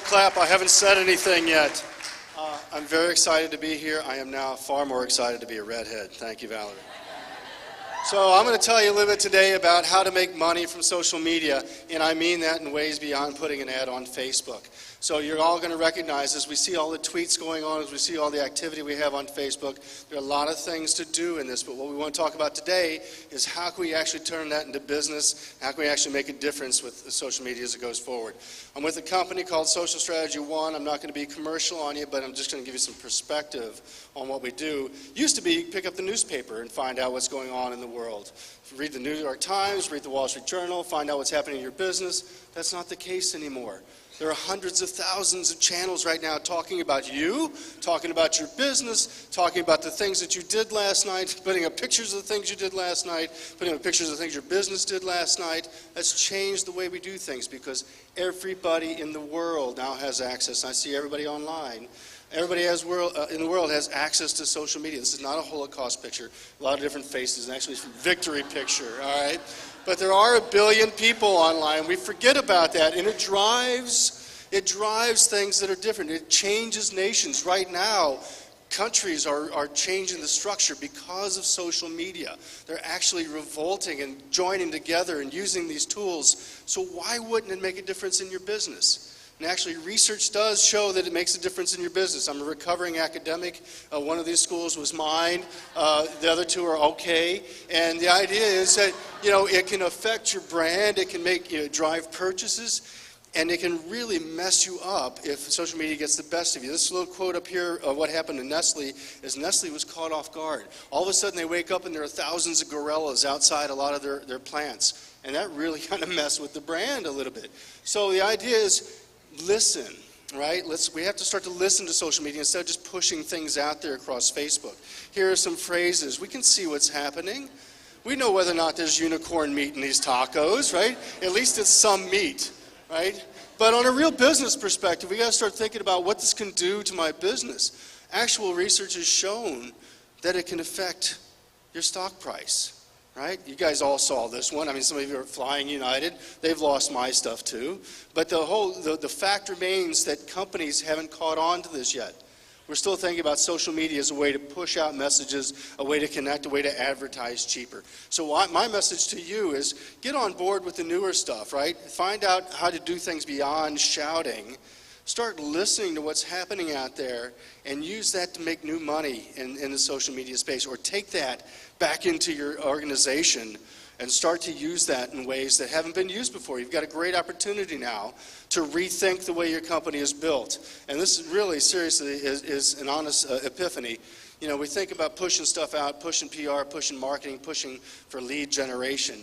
Don't clap. I haven't said anything yet. I'm very excited to be here. I am now far more excited to be a redhead. Thank you, Valerie. So I'm going to tell you a little bit today about how to make money from social media, and I mean that in ways beyond putting an ad on Facebook. So you're all going to recognize, as we see all the tweets going on, as we see all the activity we have on Facebook, there are a lot of things to do in this, but what we want to talk about today is how can we actually turn that into business, how can we actually make a difference with social media as it goes forward. I'm with a company called Social Strategy One. I'm not going to be commercial on you, but I'm just going to give you some perspective on what we do. Used to be pick up the newspaper and find out what's going on in the world. Read the New York Times, read the Wall Street Journal, find out what's happening in your business. That's not the case anymore. There are hundreds of thousands of channels right now talking about you, talking about your business, talking about the things that you did last night, putting up pictures of the things you did last night, putting up pictures of the things your business did last night. That's changed the way we do things because everybody in the world now has access. I see everybody online. Everybody in the world has access to social media. This is not a Holocaust picture. A lot of different faces, and actually it's a victory picture, all right? But there are 1 billion people online. We forget about that, and it drives things that are different. It changes nations. Right now, countries are changing the structure because of social media. They're actually revolting and joining together and using these tools. So why wouldn't it make a difference in your business? And actually, research does show that it makes a difference in your business. I'm a recovering academic. One of these schools was mine. The other two are okay. And the idea is that, it can affect your brand. It can make drive purchases. And it can really mess you up if social media gets the best of you. This little quote up here of what happened to Nestle is Nestle was caught off guard. All of a sudden, they wake up and there are thousands of gorillas outside a lot of their plants. And that really kind of messed with the brand a little bit. So the idea is, listen, right? We have to start to listen to social media instead of just pushing things out there across Facebook. Here are some phrases. We can see what's happening. We know whether or not there's unicorn meat in these tacos, right? At least it's some meat, right? But on a real business perspective, we got to start thinking about what this can do to my business. Actual research has shown that it can affect your stock price. Right? You guys all saw this one. I mean, some of you are flying United. They've lost my stuff too. But the fact remains that companies haven't caught on to this yet. We're still thinking about social media as a way to push out messages, a way to connect, a way to advertise cheaper. So my message to you is get on board with the newer stuff, right? Find out how to do things beyond shouting. Start listening to what's happening out there and use that to make new money in the social media space, or take that back into your organization and start to use that in ways that haven't been used before. You've got a great opportunity now to rethink the way your company is built. And this really, seriously, is an honest epiphany. We think about pushing stuff out, pushing PR, pushing marketing, pushing for lead generation,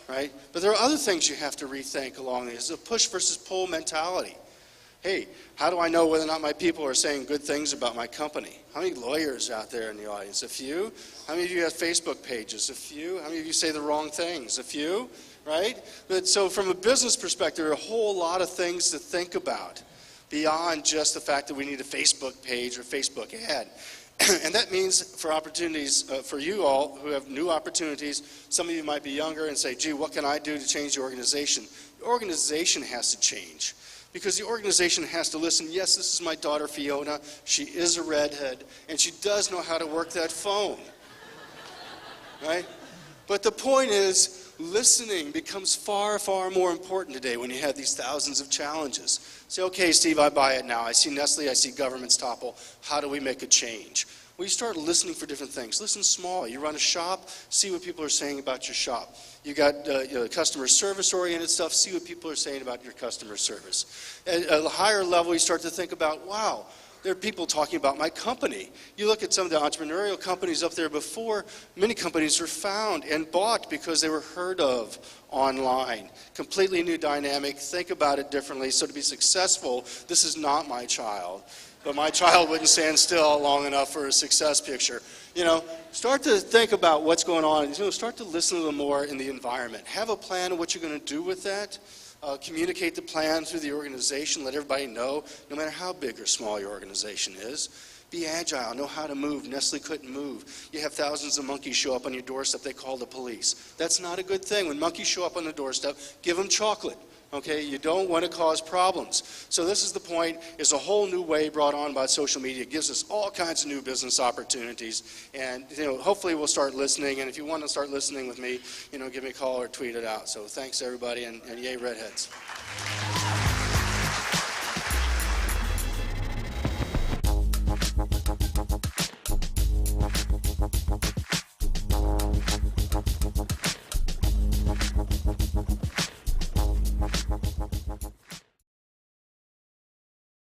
right? But there are other things you have to rethink along these. It's a push versus pull mentality. Hey, how do I know whether or not my people are saying good things about my company? How many lawyers out there in the audience? A few? How many of you have Facebook pages? A few? How many of you say the wrong things? A few? Right? But so from a business perspective, there are a whole lot of things to think about beyond just the fact that we need a Facebook page or Facebook ad. And that means for opportunities, for you all who have new opportunities, some of you might be younger and say, gee, what can I do to change the organization? The organization has to change. Because the organization has to listen, yes, this is my daughter Fiona, she is a redhead, and she does know how to work that phone, right? But the point is, listening becomes far, far more important today when you have these thousands of challenges. Say, okay, Steve, I buy it now. I see Nestle, I see governments topple. How do we make a change? Well, you start listening for different things. Listen small. You run a shop, see what people are saying about your shop. You got customer service-oriented stuff, see what people are saying about your customer service. At a higher level, you start to think about, wow, there are people talking about my company. You look at some of the entrepreneurial companies up there before, many companies were found and bought because they were heard of online. Completely new dynamic. Think about it differently. So to be successful, this is not my child. But my child wouldn't stand still long enough for a success picture. Start to think about what's going on. Start to listen a little more in the environment. Have a plan of what you're going to do with that. Communicate the plan through the organization. Let everybody know, no matter how big or small your organization is. Be agile. Know how to move. Nestle couldn't move. You have thousands of monkeys show up on your doorstep. They call the police. That's not a good thing. When monkeys show up on the doorstep, give them chocolate. Okay, you don't want to cause problems. So this is the point, is a whole new way brought on by social media. It gives us all kinds of new business opportunities. And hopefully we'll start listening. And if you want to start listening with me, give me a call or tweet it out. So thanks everybody, and yay Redheads.